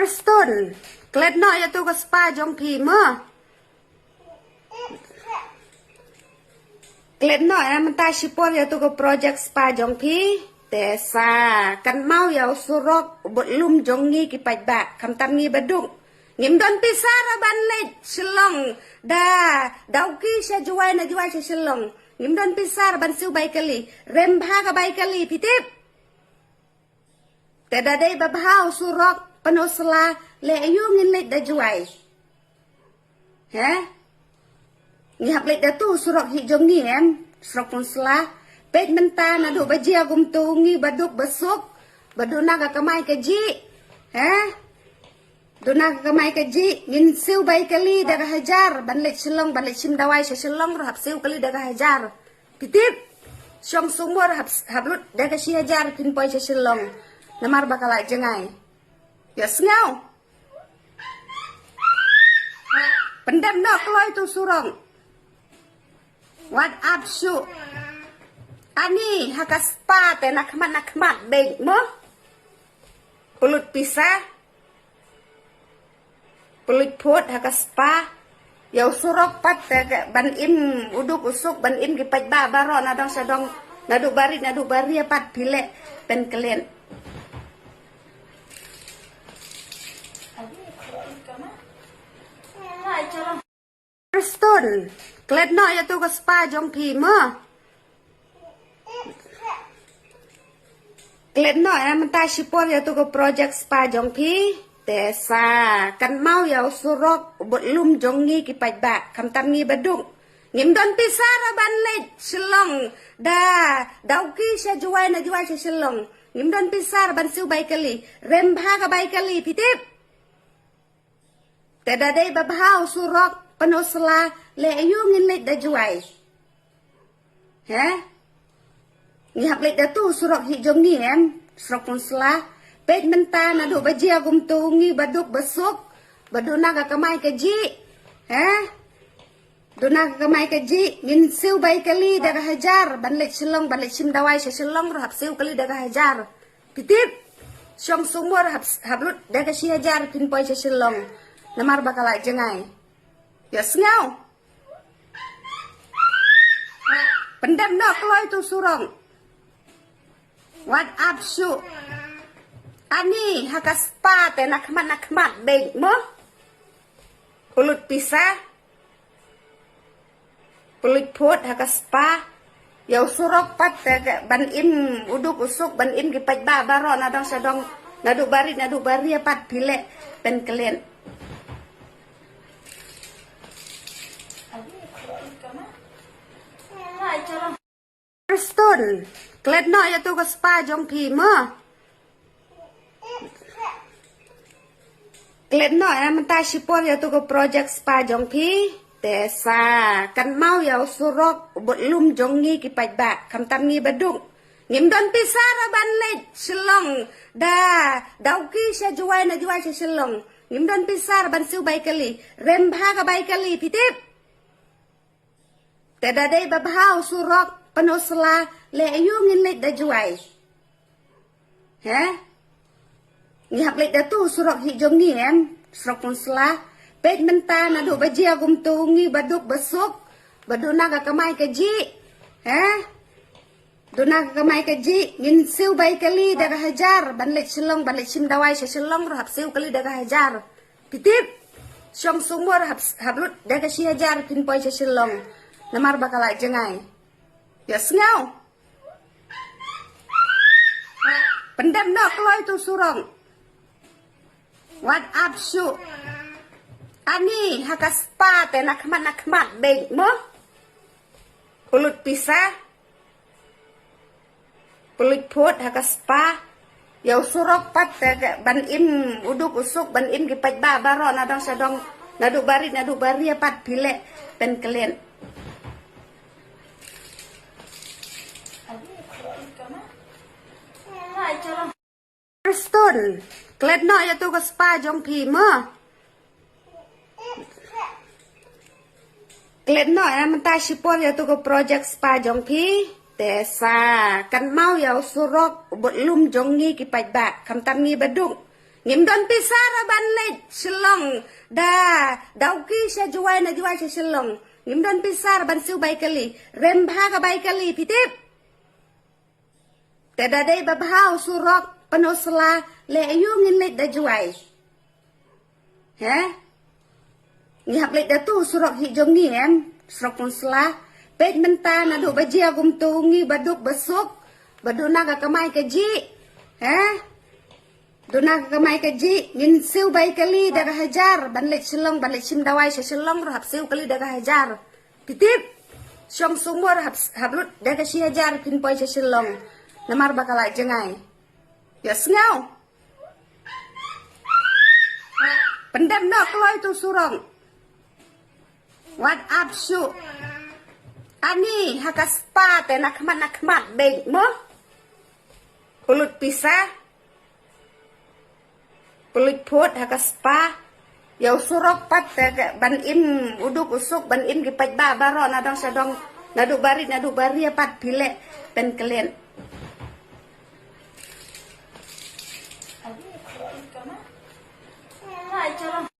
Stone, klet no ya tu ke spa jong pi me. Klet no ya menta sipor ya tu ke project spa jong pi. Tesa kan mau ya surok bot lum jong ngi ki paj ba kam tam ngi badung. Ngim don pisara ban lej selong dau ki sya juai na juai sya selong. Ngim don pisar ban siu bai kali rem bha ka bai kali pitip. Teda dei babhau surok penosla le ayu ngin lej da juai. He? Ngihap lej da tu surok hi jong ngi em surok penosla pet menta na du bajia gum tu ngi baduk besuk badu naga kamai keji. He? Duna kamai keji ngin siu bai kali daga hajar ban lej selong ban lej sim dawai sya selong rahap siu kali daga hajar. Pitip. Syong sumur hablut daga si hajar kin poi sya selong. Namar bakal jengai. Ya sengau. Pendam no kloy tu surong. What up su? Ani hakas pa te nakmat beg mo. Pulut pisah. Pulut put hakas pa. Yau surok pat ban im uduk usuk ban im gipat ba baro nadong sadong nadu bari pat pile pen kalian. Stone, klet no ya tu ke spa jong pi me. Klet no ya menta sipor ya tu ke project spa jong pi. Tesa kan mau ya surok bot lum jong ngi ki paj ba kam tam ngi badung. Ngim don pisara ban lej selong dau ki sya juai na juai sya selong. Ngim don pisar ban siu bai kali rem bha ka bai kali pitip. Teda dei babhau surok penosla le ayu ngin lej da juai. He? Ngihap lej da tu surok hi jong ngi em surok penosla pet menta na du bajia gum tu ngi baduk besuk badu naga kamai keji. He? Duna kamai keji ngin siu bai kali daga hajar ban lej selong ban lej sim dawai sya selong rahap siu kali daga hajar. Pitip. Syong sumur hablut daga si hajar kin poi sya selong. Namar bakal jengai. Ya sengau. Pendam no kloy tu surong. What up su? Ani hakas pa te nakmat beg mo. Pulut pisah. Pulut put hakas pa. Yau surok pat ban im uduk usuk ban im gipat ba baro nadong sadong nadu bari pat pile pen kalian. Stone, klet no ya tu ke spa jong pi me. Klet no ya menta sipor ya tu ke project spa jong pi. Tesa kan mau ya surok bot lum jong ngi ki paj ba kam tam ngi badung. Ngim don pisara ban lej selong dau ki sya juai na juai sya selong. Ngim don pisar ban siu bai kali rem bha ka bai kali pitip. Teda dei babhau surok penosla le ayu ngin lej da juai. He? Ngihap lej da tu surok hi jong ngi em surok penosla pet menta na du bajia gum tu ngi baduk besuk badu naga kamai keji. He? Duna kamai keji ngin siu bai kali daga hajar ban lej selong ban lej sim dawai sya selong rahap siu kali daga hajar. Pitip. Syong sumur hablut daga si hajar kin poi sya selong. Namar bakal jengai. Ya sengau. Pendam no kloy tu surong. What up su? Ani hakas pa te nakmat beg mo. Pulut pisah. Pulut put hakas pa. Yau surok pat ban im uduk usuk ban im gipat ba baro nadong sadong nadu bari pat pile pen kalian. Stone, klet no ya tu ke spa jong pi me. Klet no ya menta sipor ya tu ke project spa jong pi. Tesa kan mau ya surok bot lum jong ngi ki paj ba kam tam ngi badung. ngim don pisara ban leit selong da dauki sya juai na juai sya selong ngim don pisar ban siu bai kali rem bha ka bai kali pitip te da dei ba bhau surok panosla le yu ngin leit da juai he ngi hap leit da tu surok hi jong ni em surok panosla pet menta na du bajia gum tu ngi baduk besuk baduna ka kamai ka ji he dona ka kamai ka ji ngin siu bai kali da hajar ban leit selong ban leit sim dawai sya selong ro hap siu kali da hajar pitip syong sumur hablut da ka si hajar pin poi sya selong namar bakal jengai ya ngau pendam no kloi tu surong what up su ani hakas pa te nak mat beng mo pulut pisah pulut pot hakas pa yau surok pat ban im uduk usuk ban im gipat ba baro nadong sadong nadu bari pat pilek pen kalian